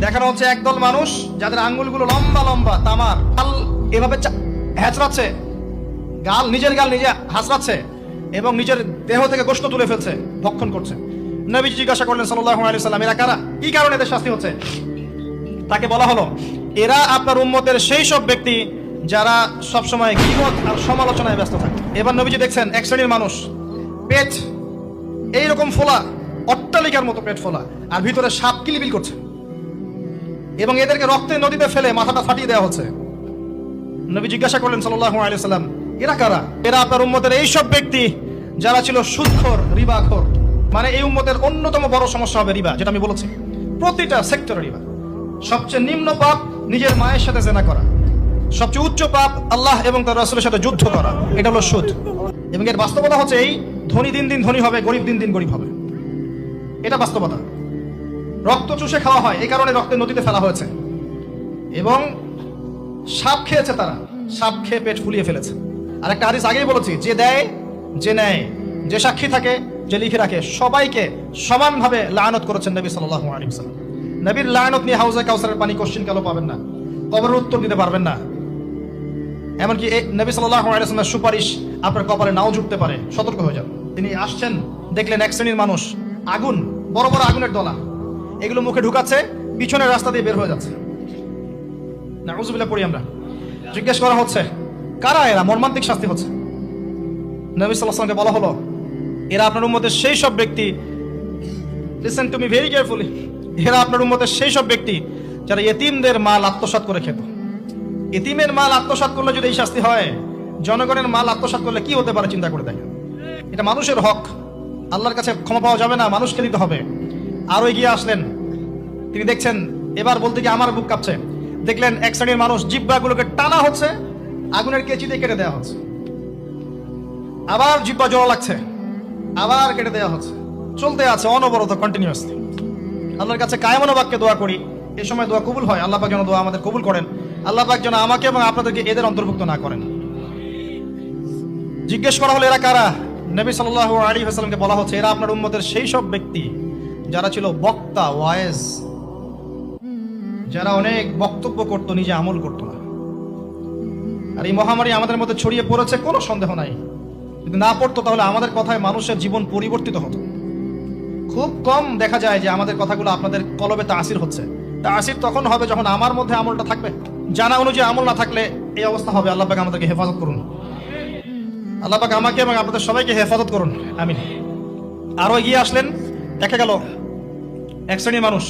দেখানো হচ্ছে একদল মানুষ যাদের আঙ্গুলগুলো লম্বা লম্বা তামার, গাল এভাবে হ্যাচড়াচ্ছে, নিজের গাল নিজে হাসড়াচ্ছে এবং নিজের দেহ থেকে গোশত তুলে ফেলছে, ভক্ষণ করছে। নবীজি জিজ্ঞাসা করলেন সাল্লাল্লাহু আলাইহি ওয়াসাল্লাম, এরা কারা, কি কারণে এদের শাস্তি হচ্ছে? তাকে বলা হলো, এরা আপনার উম্মতের সেই সব ব্যক্তি যারা সবসময় গীবত আর সমালোচনায় ব্যস্ত থাকে। এবার নবীজি দেখছেন এক শ্রেণীর মানুষ, পেট এইরকম ফোলা, অট্টালিকার মতো পেট ফোলা, আর ভিতরে সাপ কিলবিল করছে এবং এদেরকে রক্তের নদীতে ফেলে মাথাটা ফাটিয়ে দেওয়া হচ্ছে। নবী জিজ্ঞাসা করলেন সাল্লাল্লাহু আলাইহি ওয়াসাল্লাম, এরা কারা? এরা আপনার উম্মতের এই সব ব্যক্তি যারা ছিল সুদখোর, রিবাখোর। মানে এই উম্মতের অন্যতম বড় সমস্যা হবে রিবা, যেটা আমি বলেছি, প্রতিটা সেক্টরে রিবা। সবচেয়ে নিম্ন পাপ নিজের মায়ের সাথে জেনা করা, সবচেয়ে উচ্চ পাপ আল্লাহ এবং তার রাসূলের সাথে যুদ্ধ করা, এটা হলো সুদ। এবং এর বাস্তবতা হচ্ছে এই, ধনী দিন দিন ধনী হবে, গরিব দিন দিন গরিব হবে, এটা বাস্তবতা। রক্ত চুষে খাওয়া হয়, এই কারণে রক্তের নদীতে ফেলা হয়েছে। এবং সাপ খেয়েছে তারা, সাপ খেয়ে পেট ফুলিয়ে ফেলেছে। আর একটা হাদিস আগেই বলেছি, যে দেয়, যে নেয়, যে সাক্ষী থাকে, যে লিখে রাখে, সবাইকে সমানভাবে লানত করেছেন নবী সাল্লাল্লাহু আলাইহি ওয়াসাল্লাম। নবীর লানত নিয়ে হাউজে কাউসারের পানি কোশ্চিন কালো পাবেন না, কবরের উত্তর দিতে পারবেন না। এমনকি নবী সাল্লাল্লাহু আলাইহি ওয়াসাল্লামের সুপারিশ আপনার কপালে নাও জুটতে পারে, সতর্ক হয়ে যান। তিনি আসছেন, দেখলেন এক শ্রেণীর মানুষ আগুন, বড় বড় আগুনের দলা, এগুলো মুখে ঢুকাচ্ছে, পিছনের রাস্তা দিয়ে বের হয়ে যাচ্ছে। নাউযুবিল্লাহ পড়ি আমরা। জিজ্ঞেস করা হচ্ছে, কারা এরা? মর্মান্তিক শাস্তি হচ্ছে। নবী সাল্লাল্লাহু আলাইহি ওয়াসাল্লামকে বলা হলো, এরা আপনার উম্মতের সেই সব ব্যক্তি, listen to me very carefully, এরা আপনার উম্মতের সেই সব ব্যক্তি যারা ইতিমদের মাল আত্মসাৎ করে খেত। ইতিমের মাল আত্মসাৎ করলে যদি এই শাস্তি হয়, জনগণের মাল আত্মসাৎ করলে কি হতে পারে চিন্তা করে দেখেন। এটা মানুষের হক, আল্লাহর কাছে ক্ষমা পাওয়া যাবে না, মানুষকে দিতে হবে। আরো এগিয়ে আসলেন, তিনি দেখছেন, এবার বলতে গিয়ে আমার বুক কাঁপছে, দেখলেন এক শ্রেণীর মানুষ জিহ্বাগুলোকে টানা হচ্ছে, আগুনের কেচি দিয়ে কেটে দেওয়া হচ্ছে, আবার জিহ্বা জোড়া লাগছে, আবার কেটে দেওয়া হচ্ছে, চলতে আছে অনবরত, কন্টিনিউয়াসলি। আল্লাহর কাছে কায়মনো বাক্যে দোয়া করি, এ সময় দোয়া কবুল হয়। আল্লাহ পাক যেন দোয়া আমাদের কবুল করেন, আল্লাহ পাক যেন আমাকে এবং আপনাদেরকে এদের অন্তর্ভুক্ত না করেন। জিজ্ঞেস করা হলো, এরা কারা? নবী সাল্লাল্লাহু আলাইহি ওয়াসাল্লামকে বলা হচ্ছে, এরা আপনার উম্মতের সেই সব ব্যক্তি যারা ছিল বক্তা, ওয়াইজ, যারা অনেক বক্তব্য করতো, নিজে আমল করতো না। আর এই মহামারী আমাদের মধ্যে ছড়িয়ে পড়েছে, কোনো সন্দেহ নাই। যদি না পড়তো তাহলে আমাদের কথায় মানুষের জীবন পরিবর্তিত হতো। খুব কম দেখা যায় যে আমাদের কথাগুলো আপনাদের কলবে তাসির হচ্ছে। তাসির তখন হবে যখন আমার মধ্যে আমলটা থাকবে। জানা অনুযায়ী আমল না থাকলে এই অবস্থা হবে। আল্লাহ পাক আমাদেরকে হেফাজত করুন, আল্লাহ পাক আমাকে এবং আপনাদের সবাইকে হেফাজত করুন, আমিন। আরো এগিয়ে আসলেন, দেখা গেল এক শ্রেণীর মানুষ